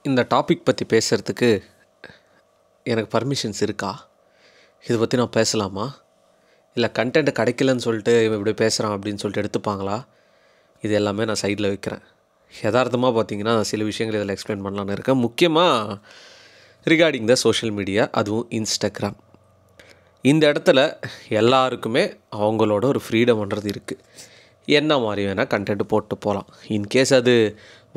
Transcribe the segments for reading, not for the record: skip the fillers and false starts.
இந்த டாபிக் பற்றி பேசுகிறதுக்கு எனக்கு பர்மிஷன்ஸ் இருக்கா? இதை பற்றி நான் பேசலாமா? இல்லை கண்டென்ட் கிடைக்கலன்னு சொல்லிட்டு இவன் இப்படி பேசுகிறான் அப்படின்னு சொல்லிட்டு எடுத்துப்பாங்களா? இது எல்லாமே நான் சைடில் வைக்கிறேன். யதார்த்தமாக பார்த்தீங்கன்னா சில விஷயங்கள் இதில் எக்ஸ்பிளைன் பண்ணலான்னு இருக்கேன். முக்கியமாக ரிகார்டிங் த சோஷியல் மீடியா, அதுவும் இன்ஸ்டாகிராம். இந்த இடத்துல எல்லாருக்குமே அவங்களோட ஒரு ஃப்ரீடம்ன்றது இருக்குது. என்ன மாதிரி வேணால் கண்டென்ட் போட்டு போகலாம். இன்கேஸ் அது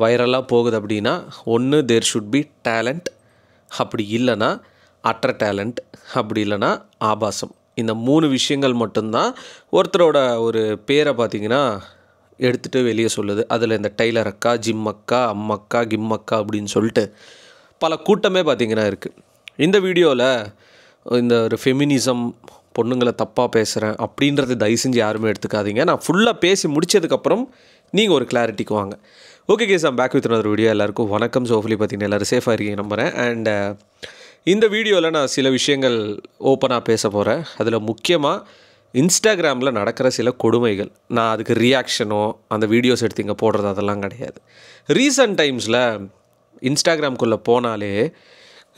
வைரலாக போகுது அப்படின்னா ஒன்று தேர் ஷுட் பி டேலண்ட், அப்படி இல்லைன்னா அற்ற டேலண்ட், அப்படி இல்லைன்னா ஆபாசம். இந்த 3 விஷயங்கள் மட்டும்தான் ஒருத்தரோட ஒரு பேரை பார்த்திங்கன்னா எடுத்துகிட்டு வெளியே சொல்லுது. அதில் இந்த டெய்லர் அக்கா, ஜிம் அக்கா, அம்மக்கா, கிம்மக்கா அப்படின்னு சொல்லிட்டு பல கூட்டமே பார்த்திங்கன்னா இருக்குது. இந்த வீடியோவில் இந்த ஒரு ஃபெமினிசம், பொண்ணுங்களை தப்பாக பேசுகிறேன் அப்படின்றது தயவு செஞ்சு யாருமே எடுத்துக்காதீங்க. நான் ஃபுல்லாக பேசி முடித்ததுக்கப்புறம் நீங்கள் ஒரு கிளாரிட்டிக்கு வாங்க. Okay guys, I'm back with another video. எல்லாருக்கும் வணக்கம். ஹோப்ஃபுல்லி பார்த்தீங்கன்னா எல்லோரும் சேஃபாக இருக்கீங்க நம்புகிறேன். அண்ட் இந்த வீடியோவில் நான் சில விஷயங்கள் ஓப்பனாக பேச போகிறேன். அதில் முக்கியமாக இன்ஸ்டாகிராமில் நடக்கிற சில கொடுமைகள். நான் அதுக்கு ரியாக்ஷனோ அந்த வீடியோஸ் எடுத்து இங்கே போடுறது அதெல்லாம் கிடையாது. ரீசன்ட் டைம்ஸில் இன்ஸ்டாகிராம்குள்ளே போனாலே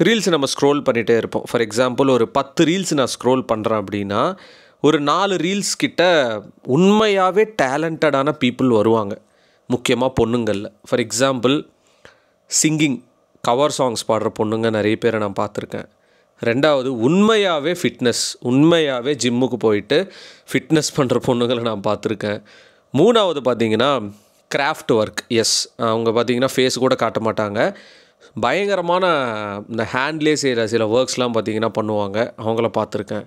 ரீல்ஸ் நம்ம ஸ்க்ரோல் பண்ணிகிட்டே இருப்போம். ஃபார் எக்ஸாம்பிள் ஒரு 10 ரீல்ஸ் நான் ஸ்க்ரோல் பண்ணுறேன் அப்படின்னா ஒரு 4 ரீல்ஸ் கிட்ட உண்மையாகவே டேலண்டடான பீப்புள் வருவாங்க, முக்கியமாக பொண்ணுங்களில். For example singing, cover songs பாடுற பொண்ணுங்க நிறைய பேரை நான் பார்த்துருக்கேன். 2வது உண்மையாகவே ஃபிட்னஸ், உண்மையாகவே ஜிம்முக்கு போயிட்டு ஃபிட்னஸ் பண்ணுற பொண்ணுங்களை நான் பார்த்துருக்கேன். 3வது பார்த்திங்கன்னா கிராஃப்ட் ஒர்க். எஸ், அவங்க பார்த்திங்கன்னா ஃபேஸ் கூட காட்ட மாட்டாங்க, பயங்கரமான இந்த ஹேண்ட்லேயே செய்கிற சில ஒர்க்ஸ்லாம் பார்த்திங்கன்னா பண்ணுவாங்க, அவங்கள பார்த்துருக்கேன்.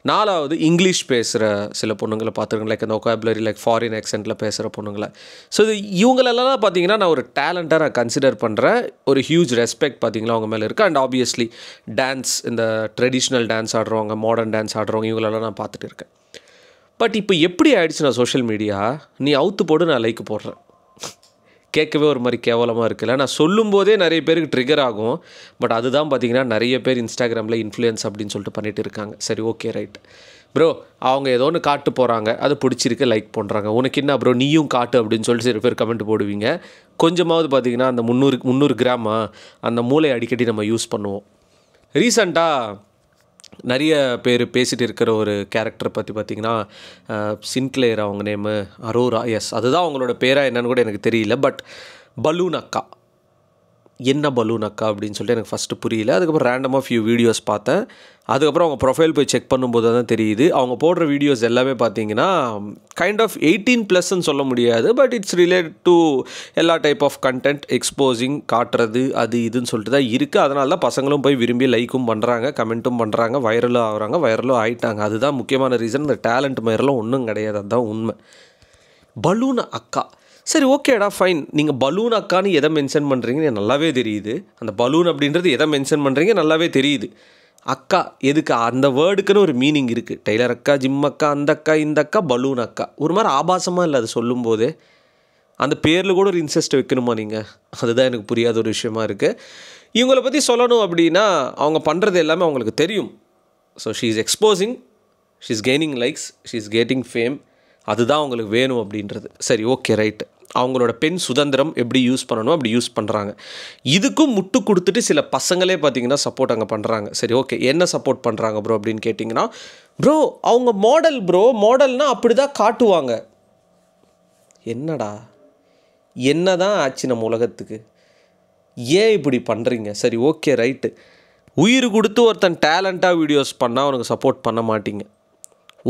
4வது இங்கிலீஷ் பேசுகிற சில பொண்ணுங்களை பார்த்துருக்கேன், லைக் அந்த ஒக்காபுலரி, லைக் ஃபாரின் ஆக்சென்ட்டில் பேசுகிற பொண்ணுங்களை. ஸோ இவங்களெல்லாம் பார்த்திங்கன்னா நான் ஒரு டேலண்ட்டாக நான் கன்சிடர் பண்ணுறேன். ஒரு ஹியூஜ் ரெஸ்பெக்ட் பார்த்திங்கன்னா அவங்க மேலே இருக்குது. அண்ட் ஆப்வியஸ்லி டான்ஸ், இந்த ட்ரெடிஷ்னல் டான்ஸ் ஆடுறவங்க, மாடர்ன் டான்ஸ் ஆடுறவங்க, இவங்களெல்லாம் நான் பார்த்துட்டு இருக்கேன். பட் இப்போ எப்படி ஆகிடுச்சு, நான் சோஷியல் மீடியா நீ அவுத்து போடு, நான் லைக் போடுறேன். கேட்கவே ஒரு மாதிரி கேவலமாக இருக்குல்ல. நான் சொல்லும்போதே நிறைய பேருக்கு ட்ரிகர் ஆகும். பட் அதுதான் பார்த்திங்கன்னா நிறைய பேர் இன்ஸ்டாகிராமில் இன்ஃப்ளூயன்ஸ் அப்படின்னு சொல்லிட்டு பண்ணிகிட்டு இருக்காங்க. சரி, ஓகே, ரைட் ப்ரோ, அவங்க ஏதோ ஒன்று காட்டு போகிறாங்க, அது பிடிச்சிருக்கு, லைக் பண்ணுறாங்க. உனக்கு என்ன ப்ரோ, நீயும் காட்டு அப்படின்னு சொல்லிட்டு சில பேர் கமெண்ட் போடுவீங்க. கொஞ்சமாவது பார்த்திங்கன்னா அந்த 300 கிராமா அந்த மூளை அடிக்கடி நம்ம யூஸ் பண்ணுவோம். ரீசண்டாக நிறைய பேர் பேசிகிட்டு இருக்கிற ஒரு கேரக்டரை பற்றி பார்த்திங்கன்னா சின்க்ளேர், அவங்க நேமு அரோரா. எஸ், அதுதான் அவங்களோட பேராக என்னன்னு கூட எனக்கு தெரியல. பட் பலூன் அக்கா, என்ன பலூன் அக்கா அப்படின்னு சொல்லிட்டு எனக்கு ஃபஸ்ட்டு புரியல. அதுக்கப்புறம் ரேண்டமாக ஃபியூ வீடியோஸ் பார்த்தேன். அதுக்கப்புறம் அவங்க ப்ரொஃபைல் போய் செக் பண்ணும்போது தான் தெரியுது அவங்க போடுற வீடியோஸ் எல்லாமே பார்த்திங்கன்னா கைண்ட் ஆஃப் 18+ சொல்ல முடியாது, பட் இட்ஸ் ரிலேட்டட் டு எல்லா டைப் ஆஃப் கண்டென்ட், எக்ஸ்போசிங், காட்டுறது, அது இதுன்னு சொல்லிட்டு தான் இருக்குது. அதனால தான் பசங்களும் போய் விரும்பி லைக்கும் பண்ணுறாங்க, கமெண்ட்டும் பண்ணுறாங்க, வைரலும் ஆகிறாங்க, வைரலும் ஆகிட்டாங்க. அதுதான் முக்கியமான ரீசன். இந்த டேலண்ட் மாதிரிலாம் ஒன்றும் கிடையாது, அதுதான் உண்மை. பலூன் அக்கா, சரி, ஓகேடா, ஃபைன். நீங்கள் பலூன் அக்கான்னு எதை மென்ஷன் பண்ணுறீங்கன்னு எனக்கு நல்லாவே தெரியுது. அந்த பலூன் அப்படின்றது எதை மென்ஷன் பண்ணுறீங்க நல்லாவே தெரியுது. அக்கா எதுக்கு? அந்த வேர்டுக்குன்னு ஒரு மீனிங் இருக்குது. டெய்லர் அக்கா, ஜிம் அக்கா, அந்த அக்கா, இந்த அக்கா, பலூன் அக்கா. ஒரு மாதிரி ஆபாசமாக இல்லை அது சொல்லும்போதே? அந்த பேரில் கூட ஒரு இன்ட்ரெஸ்ட் வைக்கணுமா நீங்கள்? அதுதான் எனக்கு புரியாத ஒரு விஷயமா இருக்குது. இவங்களை பற்றி சொல்லணும் அப்படின்னா அவங்க பண்ணுறது எல்லாமே அவங்களுக்கு தெரியும். So she is exposing, she is gaining likes, she is getting fame. அதுதான் அவங்களுக்கு வேணும் அப்படின்றது. சரி, ஓகே, ரைட்டு. அவங்களோட பெண் சுதந்திரம் எப்படி யூஸ் பண்ணணும் அப்படி யூஸ் பண்ணுறாங்க. இதுக்கும் முட்டு கொடுத்துட்டு சில பசங்களே பார்த்திங்கன்னா சப்போர்ட் அங்கே பண்ணுறாங்க. சரி, ஓகே, என்ன சப்போர்ட் பண்ணுறாங்க ப்ரோ அப்படின்னு கேட்டிங்கன்னா, ப்ரோ அவங்க மாடல், ப்ரோ மாடல்னால் அப்படி தான் காட்டுவாங்க. என்னடா, என்ன தான் ஆச்சு நம்ம உலகத்துக்கு? ஏன் இப்படி பண்ணுறீங்க? சரி, ஓகே, ரைட்டு. உயிர் கொடுத்து ஒருத்தன் டேலண்ட்டாக வீடியோஸ் பண்ணால் அவனுக்கு சப்போர்ட் பண்ண மாட்டீங்க.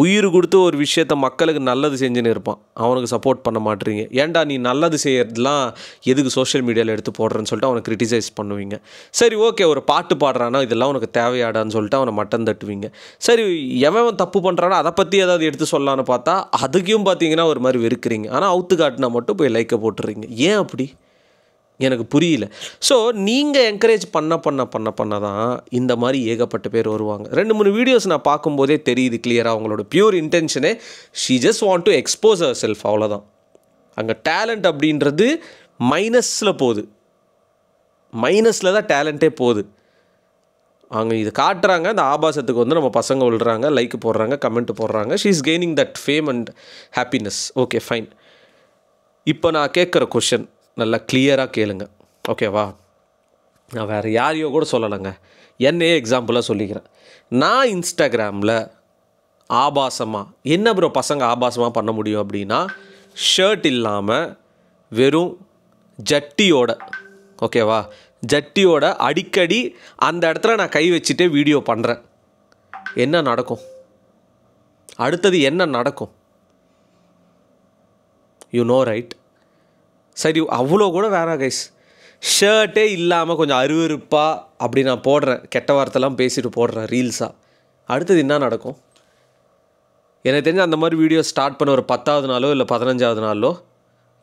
உயிர் கொடுத்து ஒரு விஷயத்த மக்களுக்கு நல்லது செஞ்சுன்னு இருப்பான், அவனுக்கு சப்போர்ட் பண்ண மாட்டீங்க. ஏன்டா நீ நல்லது செய்யறதுலாம் எதுக்கு சோஷியல் மீடியாவில் எடுத்து போடுறேன்னு சொல்லிட்டு அவனை கிரிட்டிசைஸ் பண்ணுவீங்க. சரி, ஓகே, ஒரு பாட்டு பாடுறானா இதெல்லாம் உனக்கு தேவையாடான்னு சொல்லிட்டு அவனை மட்டம் தட்டுவீங்க. சரி, எவன் தப்பு பண்ணுறானோ அதை பற்றி ஏதாவது எடுத்து சொல்லலான்னு பார்த்தா அதுக்கும் பார்த்தீங்கன்னா ஒரு மாதிரி வெறுக்கிறீங்க. ஆனால் அவுத்து காட்டினா மட்டும் போய் லைக்கை போட்டுறீங்க. ஏன் அப்படி எனக்கு புரியல. ஸோ நீங்கள் என்கரேஜ் பண்ண தான் இந்த மாதிரி ஏகப்பட்ட பேர் வருவாங்க. 2-3 வீடியோஸ் நான் பார்க்கும்போதே தெரியுது கிளியராக அவங்களோட பியூர் இன்டென்ஷனே she just want to expose herself, அவ்வளோதான். அங்கே டேலண்ட் அப்படின்றது மைனஸில் போகுது, மைனஸில் தான் டேலண்ட்டே போகுது. அவங்க இது காட்டுறாங்க, அந்த ஆபாசத்துக்கு வந்து நம்ம பசங்க விழுறாங்க, லைக் போடுறாங்க, கமெண்ட் போடுறாங்க. She is gaining that fame and happiness. Okay, fine. இப்போ நான் கேட்குற கொஷன் நல்லா கிளியராக கேளுங்க, ஓகேவா? நான் வேறு யாரையோ கூட சொல்லலைங்க, என்னையே எக்ஸாம்பிளாக சொல்லிக்கிறேன். நான் இன்ஸ்டாகிராமில் ஆபாசமாக என்ன ப்ரோ பசங்க ஆபாசமாக பண்ண முடியும் அப்படின்னா, ஷர்ட் இல்லாமல் வெறும் ஜட்டியோட, ஓகேவா, ஜட்டியோட அடிக்கடி அந்த இடத்துல நான் கை வச்சுட்டே வீடியோ பண்ணுறேன். என்ன நடக்கும்? அடுத்தது என்ன நடக்கும்? You know right? சரி, அவ்வளோ கூட வேணாம் கைஸ். ஷர்ட்டே இல்லாமல் கொஞ்சம் அருவருப்பாக அப்படி நான் போடுறேன், கெட்ட வார்த்தைலாம் பேசிட்டு போடுறேன் ரீல்ஸாக. அடுத்தது என்ன நடக்கும்? எனக்கு தெரிஞ்சு அந்த மாதிரி வீடியோ ஸ்டார்ட் பண்ண ஒரு 10வது நாளோ இல்லை 15வது நாளோ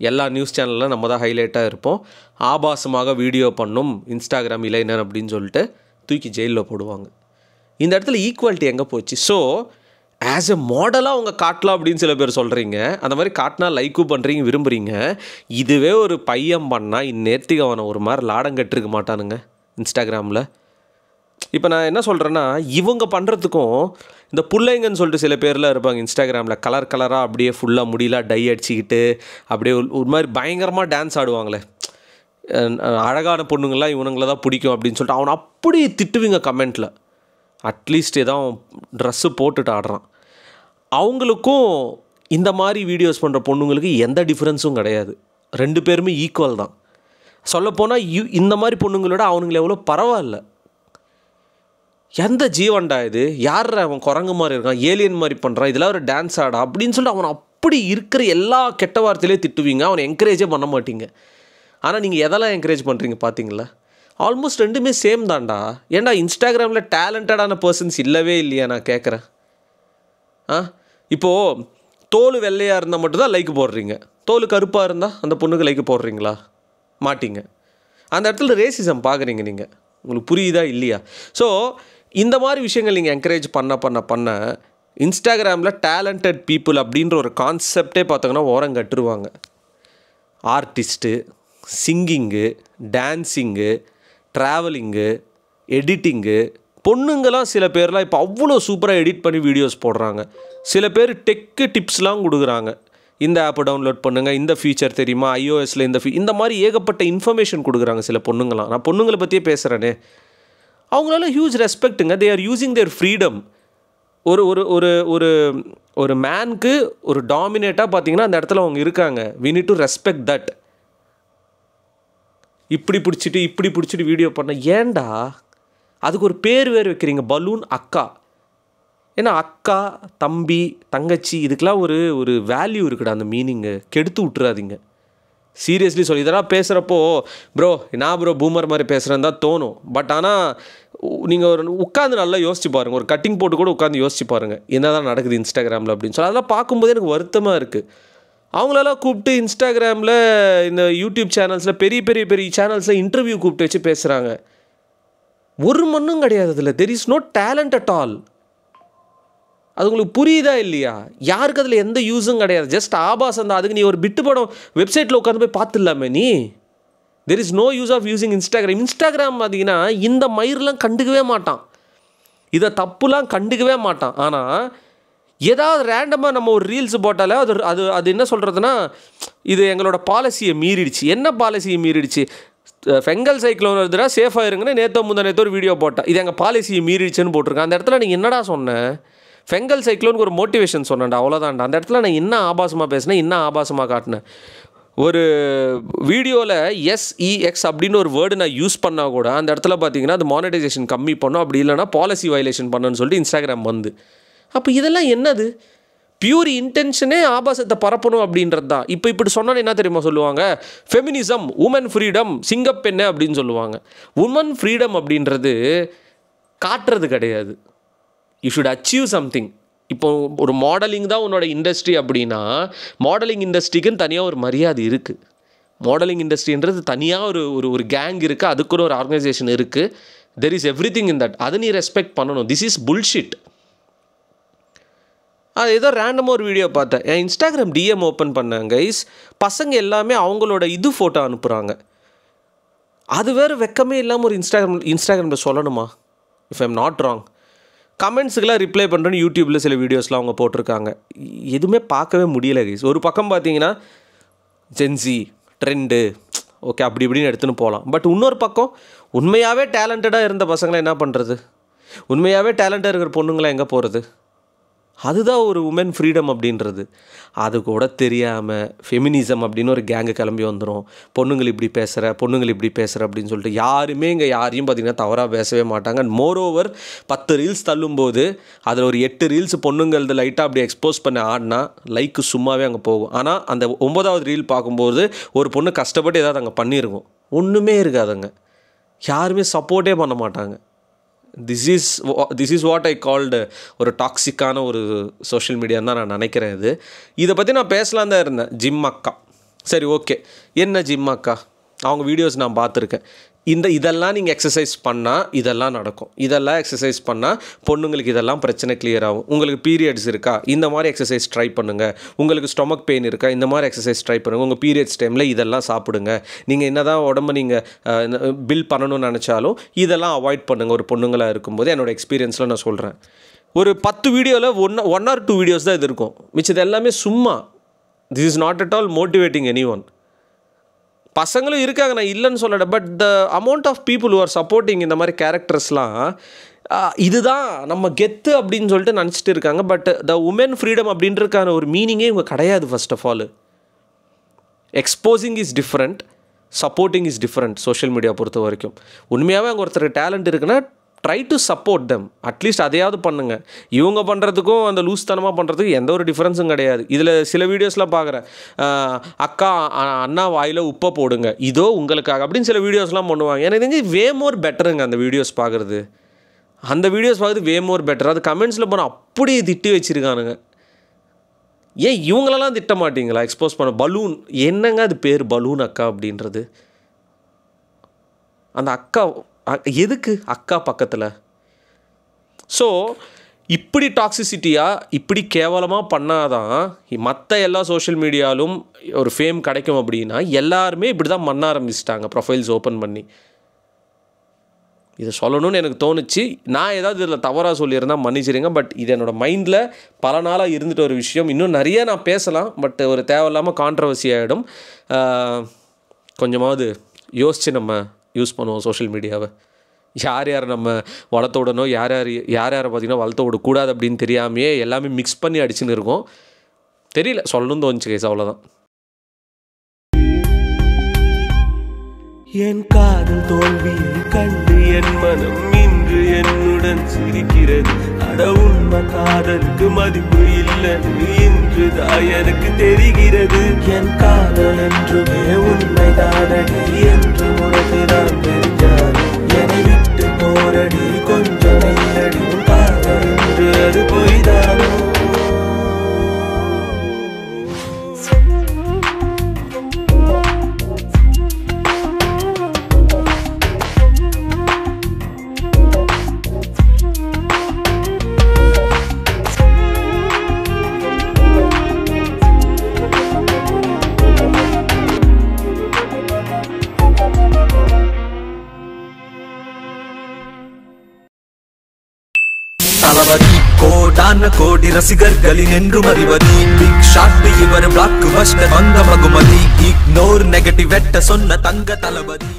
எல்லா நியூஸ் சேனலில் நம்ம தான் ஹைலைட்டாக இருப்போம். ஆபாசமாக வீடியோ பண்ணும் இன்ஸ்டாகிராம் இளைஞர் அப்படின்னு சொல்லிட்டு தூக்கி ஜெயிலில் போடுவாங்க. இந்த இடத்துல ஈக்குவாலிட்டி எங்கே போச்சு? ஸோ ஆஸ் எ மாடலாக அவங்க காட்டலாம் அப்படின்னு சில பேர் சொல்கிறீங்க. அந்த மாதிரி காட்டினா லைக்கும் பண்ணுறீங்க, விரும்புகிறீங்க. இதுவே ஒரு பையன் பண்ணால் இந்நேரத்துக்கு அவனை ஒரு மாதிரி லாடம் கட்டிருக்க மாட்டானுங்க இன்ஸ்டாகிராமில். இப்போ நான் என்ன சொல்கிறேன்னா, இவங்க பண்ணுறதுக்கும் இந்த பிள்ளைங்கன்னு சொல்லிட்டு சில பேர்லாம் இருப்பாங்க இன்ஸ்டாகிராமில், கலர் கலராக அப்படியே ஃபுல்லாக முடியலாம் டை அடிச்சிக்கிட்டு அப்படியே ஒரு மாதிரி பயங்கரமாக டான்ஸ் ஆடுவாங்களே, அழகான பொண்ணுங்கள்லாம் இவனுங்களை தான் பிடிக்கும் அப்படின்னு சொல்லிட்டு அவனை அப்படி திட்டுவீங்க கமெண்ட்டில். அட்லீஸ்ட் ஏதோ ட்ரெஸ்ஸு போட்டுட்டு ஆடுறான். அவங்களுக்கும் இந்த மாதிரி வீடியோஸ் பண்ணுற பொண்ணுங்களுக்கு எந்த டிஃப்ரென்ஸும் கிடையாது. 2 பேருமே ஈக்குவல் தான். சொல்லப்போனால் இந்த மாதிரி பொண்ணுங்களோட அவனுங்களை எவ்வளோ பரவாயில்ல. எந்த ஜீவன்டா இது, யார் அவன் குரங்கு மாதிரி இருக்கான், ஏலியன் மாதிரி பண்ணுறான், இதெல்லாம் ஒரு டான்ஸ் ஆடா அப்படின்னு சொல்லிட்டு அவனை அப்படி இருக்கிற எல்லா கெட்ட வார்த்தையிலே திட்டுவீங்க. அவனை என்கரேஜே பண்ண மாட்டீங்க. ஆனால் நீங்கள் எதெல்லாம் என்கரேஜ் பண்ணுறீங்க பார்த்தீங்களா? ஆல்மோஸ்ட் 2மே சேம் தான்டா. ஏன்டா இன்ஸ்டாகிராமில் டேலண்டடான பர்சன்ஸ் இல்லவே இல்லையா நான் கேட்குறேன். இப்போது தோல் வெள்ளையாக இருந்தால் மட்டும்தான் லைக் போடுறீங்க, தோல் கருப்பாக இருந்தால் அந்த பொண்ணுக்கு லைக் போடுறீங்களா? மாட்டிங்க. அந்த இடத்துல ரேசிசம் பார்க்குறீங்க நீங்கள். உங்களுக்கு புரியுதா இல்லையா? ஸோ இந்த மாதிரி விஷயங்கள் நீங்கள் என்கரேஜ் பண்ண இன்ஸ்டாகிராமில் டேலண்டட் பீப்புள் அப்படின்ற ஒரு கான்செப்டே பார்த்தோங்கன்னா ஓரங்கட்டுருவாங்க. Artist, singing, dancing, travelling, editing, பொண்ணுங்களாம் சில பேர்லாம் இப்போ அவ்வளோ சூப்பராக எடிட் பண்ணி வீடியோஸ் போடுறாங்க. சில பேர் டெக்கு டிப்ஸ்லாம் கொடுக்குறாங்க. இந்த ஆப்பை டவுன்லோட் பண்ணுங்கள், இந்த ஃபீச்சர் தெரியுமா, iOSல இந்த மாதிரி ஏகப்பட்ட இன்ஃபர்மேஷன் கொடுக்குறாங்க சில பொண்ணுங்களாம். நான் பொண்ணுங்களை பற்றியே பேசுகிறேனே. அவங்களால ஹியூஜ் ரெஸ்பெக்ட்டுங்க. They are using their freedom. ஒரு ஒரு ஒரு ஒரு ஒரு மேனுக்கு ஒரு டாமினேட்டாக பார்த்தீங்கன்னா அந்த இடத்துல அவங்க இருக்காங்க. We need to respect that. இப்படி பிடிச்சிட்டு வீடியோ பண்ண ஏன்டா அதுக்கு ஒரு பேர் வேறு வைக்கிறீங்க, பலூன் அக்கா. ஏன்னா அக்கா, தம்பி, தங்கச்சி இதுக்கெலாம் ஒரு ஒரு வேல்யூ இருக்குடா. அந்த மீனிங்கு கெடுத்து விட்டுறாதீங்க. சீரியஸ்லி சொல்லி இதெல்லாம் பேசுகிறப்போ ப்ரோ நான் ப்ரோ பூமர் மாதிரி பேசுகிறேன்னு தான் தோணும். பட் ஆனால் நீங்கள் ஒரு உட்காந்து நல்லா யோசிச்சு பாருங்கள், ஒரு கட்டிங் போட்டு கூட உட்காந்து யோசிச்சு பாருங்கள் என்ன தான் நடக்குது இன்ஸ்டாகிராமில் அப்படின்னு சொல்லி. அதெல்லாம் பார்க்கும்போது எனக்கு வருத்தமாக இருக்குது. அவங்களெல்லாம் கூப்பிட்டு இன்ஸ்டாகிராமில் இந்த யூடியூப் சேனல்ஸில் பெரிய சேனல்ஸில் இன்டர்வியூ கூப்பிட்டு வச்சு பேசுகிறாங்க. ஒரு மண்ணும் கிடையாது அதில். There is no talent at all. அது உங்களுக்கு புரியுதா இல்லையா? யாருக்கு அதில் எந்த யூஸும் கிடையாது. ஜஸ்ட் ஆபாசம் தான். அதுக்கு நீ ஒரு பிட்டு படம் வெப்சைட்டில் உட்காந்து போய் பார்த்துடலாமே நீ. There is no use of using Instagram பார்த்தீங்கன்னா இந்த மயிரெலாம் கண்டுக்கவே மாட்டான், இதை தப்புலாம் கண்டுக்கவே மாட்டான். ஆனால் ஏதாவது ரேண்டமாக நம்ம ஒரு ரீல்ஸ் போட்டாலே அது அது அது என்ன சொல்கிறதுனா, இது எங்களோட பாலிசியை மீறிடுச்சு. என்ன பாலிசியை மீறிடுச்சு? ஃபெங்கல் சைக்ளோன் வருதுடா சேஃபாக இருங்கன்னு நேற்று ஒரு வீடியோ போட்டேன். இது எங்கள் பாலிசியை மீறிடுச்சுன்னு போட்டிருக்கேன். அந்த இடத்துல நீங்கள் என்னடா சொன்னேன்? ஃபெங்கல் சைக்ளோனுக்கு ஒரு மோட்டிவேஷன் சொன்னேன்டா, அவ்வளோதான்டா. அந்த இடத்துல நான் என்ன ஆபாசமாக பேசினேன், என்ன ஆபாசமாக காட்டினேன்? ஒரு வீடியோவில் SEX அப்படின்னு ஒரு வேர்டு நான் யூஸ் பண்ணால் கூட அந்த இடத்துல பார்த்தீங்கன்னா அது மானிட்டைசேஷன் கம்மி பண்ணும், அப்படி இல்லைனா பாலிசி வயலேஷன் பண்ணுன்னு சொல்லிட்டு இன்ஸ்டாகிராம் வந்து. அப்போ இதெல்லாம் என்னது? பியூர் இன்டென்ஷனே ஆபாசத்தை பரப்பணும் அப்படின்றது தான். இப்போ இப்படி சொன்னால் என்ன தெரியுமா சொல்லுவாங்க? ஃபெமினிசம், உமன் ஃப்ரீடம், சிங்கப்பெண்ணு அப்படின்னு சொல்லுவாங்க. உமன் ஃப்ரீடம் அப்படின்றது காட்டுறது கிடையாது. You should achieve something. இப்போ ஒரு மாடலிங் தான் உன்னோட இண்டஸ்ட்ரி அப்படின்னா மாடலிங் இண்டஸ்ட்ரிக்குன்னு தனியாக ஒரு மரியாதை இருக்குது. மாடலிங் இண்டஸ்ட்ரின்றது தனியாக ஒரு ஒரு கேங் இருக்குது, அதுக்குன்னு ஒரு ஆர்கனைசேஷன் இருக்குது. There is every thing in that. அதை நீ ரெஸ்பெக்ட் பண்ணணும். This is bullshit. அது ஏதோ ரேண்டமாக ஒரு வீடியோ பார்த்தேன். என் இன்ஸ்டாகிராம் டிஎம் ஓப்பன் பண்ணேன் கைஸ். பசங்க எல்லாமே அவங்களோட ஃபோட்டோ அனுப்புகிறாங்க. அது வேறு வெக்கமே இல்லாமல் ஒரு இன்ஸ்டாகிராமில் சொல்லணுமா? If I'm not wrong. கமெண்ட்ஸுக்கெல்லாம் ரிப்ளை பண்ணுறேன்னு யூடியூப்பில் சில வீடியோஸ்லாம் அவங்க போட்டிருக்காங்க. எதுவுமே பார்க்கவே முடியலை கைஸ். ஒரு பக்கம் பார்த்தீங்கன்னா ஜென்சி ட்ரெண்டு ஓகே அப்படி இப்படின்னு எடுத்துன்னு போகலாம். பட் இன்னொரு பக்கம் உண்மையாகவே டேலண்டடாக இருந்த பசங்களை என்ன பண்ணுறது? உண்மையாகவே டேலண்டாக இருக்கிற பொண்ணுங்களாம் எங்கே போகிறது? அதுதான் ஒரு உமன் ஃப்ரீடம் அப்படின்றது. அது கூட தெரியாமல் ஃபெமினிசம் அப்படின்னு ஒரு கேங்கு கிளம்பி வந்துடும். பொண்ணுங்கள் இப்படி பேசுகிற அப்படின்னு சொல்லிட்டு யாருமே இங்கே யாரையும் பார்த்திங்கன்னா தவறாக பேசவே மாட்டாங்க. அண்ட் மோரோவர் 10 ரீல்ஸ் தள்ளும்போது அதில் ஒரு 8 ரீல்ஸ் பொண்ணுங்களது லைட்டாக அப்படி எக்ஸ்போஸ் பண்ண ஆடினா லைக்கு சும்மாவே அங்கே போகும். ஆனால் அந்த 9வது ரீல் பார்க்கும்போது ஒரு பொண்ணு கஷ்டப்பட்டு ஏதாவது அங்கே பண்ணியிருக்கும், ஒன்றுமே இருக்காதுங்க. யாருமே சப்போர்ட்டே பண்ண மாட்டாங்க. This is what I called ஒரு டாக்ஸிக்கான ஒரு சோஷியல் மீடியான்னு தான் நான் நினைக்கிறேன். இதை பற்றி நான் பேசலாம் தான் இருந்தேன். ஜிம் அக்கா, சரி ஓகே, என்ன ஜிம் அக்கா, அவங்க வீடியோஸ் நான் பார்த்துருக்கேன். இதெல்லாம் நீங்கள் எக்ஸசைஸ் பண்ணால் இதெல்லாம் நடக்கும், இதெல்லாம் எக்ஸசைஸ் பண்ணால் பொண்ணுங்களுக்கு இதெல்லாம் பிரச்சனை கிளியர் ஆகும், உங்களுக்கு பீரியட்ஸ் இருக்கா இந்த மாதிரி எக்ஸசைஸ் ட்ரை பண்ணுங்கள், உங்களுக்கு ஸ்டொமக் பெயின் இருக்கா இந்த மாதிரி எக்ஸசைஸ் ட்ரை பண்ணுங்கள், உங்கள் பீரியட்ஸ் டைமில் இதெல்லாம் சாப்பிடுங்க, நீங்கள் என்ன தான் உடம்பு நீங்கள் பில் பண்ணணும்னு நினச்சாலும் இதெல்லாம் அவாய்ட் பண்ணுங்கள் ஒரு பொண்ணுங்களாக இருக்கும்போது. என்னோடய எக்ஸ்பீரியன்ஸில் நான் சொல்கிறேன். ஒரு 10 வீடியோவில் 1 or 2 வீடியோஸ் தான் இது இருக்கும், மிச்சது எல்லாமே சும்மா. This is not at all motivating any one. பசங்களும் இருக்காங்க, நான் இல்லைன்னு சொல்லலை. But the amount of people who are supporting இந்த மாதிரி கேரக்டர்ஸ்லாம் இதுதான் நம்ம கெத்து அப்படின்னு சொல்லிட்டு நினச்சிட்டு இருக்காங்க. பட் த உமன் ஃப்ரீடம் அப்படின்றதுக்கான ஒரு மீனிங்கே இவங்க கிடையாது. First of all exposing is different, supporting is different. Social media பொறுத்த வரைக்கும் உண்மையாகவே அங்கே ஒருத்தருக்கு டேலண்ட் இருக்குன்னா try to support them, at least அதையாவது பண்ணுங்கள். இவங்க பண்ணுறதுக்கும் அந்த லூஸ்தனமாக பண்ணுறதுக்கும் எந்த ஒரு டிஃப்ரென்ஸும் கிடையாது. இதில் சில வீடியோஸ்லாம் பார்க்குறேன், அக்கா அண்ணா வாயில் உப்பை போடுங்க இதோ உங்களுக்காக அப்படின்னு சில வீடியோஸ்லாம் பண்ணுவாங்க. எனக்கு தெரிஞ்சு வே மோர் பெட்டருங்க அந்த வீடியோஸ் பார்க்குறது. அந்த வீடியோஸ் பார்க்குறது வே மோர் பெட்டர். அது கமெண்ட்ஸில் போனால் அப்படியே திட்டி வச்சுருக்கானுங்க. ஏன் இவங்களெல்லாம் திட்ட மாட்டிங்களா? எக்ஸ்போஸ் பண்ண பலூன், என்னங்க அது பேர் பலூன் அக்கா அப்படின்றது. அந்த அக்கா எதுக்கு அக்கா பக்கத்தில்? ஸோ இப்படி டாக்ஸிசிட்டியாக இப்படி கேவலமாக பண்ணாதான் மற்ற எல்லா சோஷியல் மீடியாலும் ஒரு ஃபேம் கிடைக்கும். அப்படின்னா எல்லாருமே இப்படி தான் பண்ண ஆரம்பிச்சிட்டாங்க, ப்ரொஃபைல்ஸ் ஓப்பன் பண்ணி. இதை சொல்லணும்னு எனக்கு தோணுச்சு. நான் ஏதாவது இதில் தவறாக சொல்லியிருந்தால் மன்னிச்சிருங்க. பட் இது என்னோடய மைண்டில் பல நாளாக இருந்துட்டு ஒரு விஷயம். இன்னும் நிறைய நான் பேசலாம், பட் ஒரு தேவையில்லாமல் கான்ட்ரவர்சி ஆகிடும். கொஞ்சமாவது யோசித்து நம்ம யூஸ் பண்ணுவோம் சோஷியல் மீடியாவை. யார் நம்ம வளர்த்த விடணும், யாரை பார்த்திங்கன்னா வளர்த்த விடக்கூடாது அப்படின்னு தெரியாமையே எல்லாமே மிக்ஸ் பண்ணி அடிச்சுன்னு இருக்கோம். தெரியல, சொல்லணும்னு தோணுச்சு கேஸ், அவ்வளோதான். என் காதல் தோல்வியை கண்டு என் மனம் இன்று என்னுடன் சிரிக்கிறது. அட உண்மை காதலுக்கு மதிப்பு இல்லை இன்று தான் எனக்கு தெரிகிறது. என் காதல் என்றுமே உண்மைதானடி என்று உனக்குதான் தெரிஞ்சார். என்னை விட்டு போரடி கொஞ்சம் இல்லடி காதல் என்று அது போய்தானோ. கோடான கோடி ரசிகர்களின் என்றும் அறிவதி பிக் ஷாட் இவர் பிளாக் பஸ்டர் வந்த மகுமதி இக்னோர் நெகட்டிவ் வெட்ட சொன்ன தங்க தளபதி.